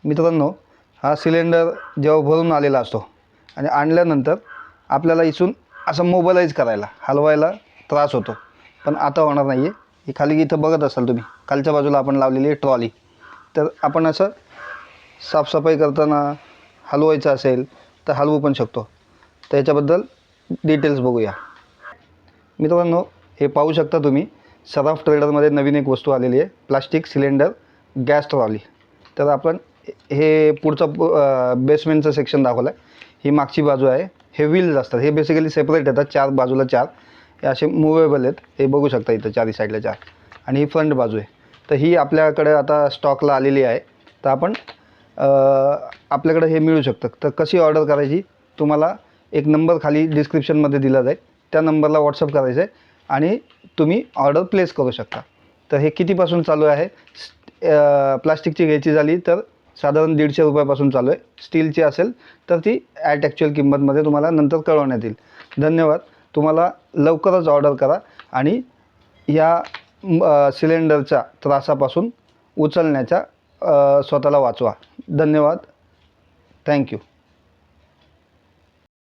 मित्रांनो, हा सिलेंडर जेव्हा भरून आलेला असतो आणि आणल्यानंतर आपल्याला इथून असं मोबाईलाइज करायला, हलवायला त्रास होतो, पण आता होणार नाही आहे. ही खाली इथं बघत असाल तुम्ही, खालच्या बाजूला आपण लावलेली आहे ट्रॉली. तर आपण असं साफसफाई करताना हलवायचं असेल तर हलवू पण शकतो. तर याच्याबद्दल डिटेल्स बघूया. मित्रांनो, हे पाहू शकता तुम्ही, सराफ ट्रेडरमध्ये नवीन एक वस्तू आलेली आहे, प्लास्टिक सिलेंडर गॅस ट्रॉली. तर आपण हे पुढचं बेसमेंटचं सेक्शन दाखवलं आहे. ही मागची बाजू आहे. हे व्हील्स असतात, हे बेसिकली सेपरेट येतात, 4 बाजूला 4 हे असे मूवेबल आहेत. हे बघू शकता इथं 4 साईडला 4. आणि ही फ्रंट बाजू आहे. तर ही आपल्याकडे आता स्टॉकला आलेली आहे. तर आपण आपल्याकडे हे मिळू शकतं. तर कशी ऑर्डर करायची, तुम्हाला एक नंबर खाली डिस्क्रिप्शनमध्ये दिला जाईल, त्या नंबरला व्हॉट्सअप करायचं आहे आणि तुम्ही ऑर्डर प्लेस करू शकता. तर हे कितीपासून चालू आहे? प्लास्टिकची घ्यायची झाली तर साधारण 150 रुपयापासून चालू आहे. स्टीलची असेल तर ती ॲट ॲक्च्युअल किंमतमध्ये तुम्हाला नंतर कळवण्यात येईल. धन्यवाद. तुम्हाला लवकरच ऑर्डर करा आणि या सिलेंडरच्या त्रासापासून उचलण्याच्या स्वतःला वाचवा. धन्यवाद. थँक्यू.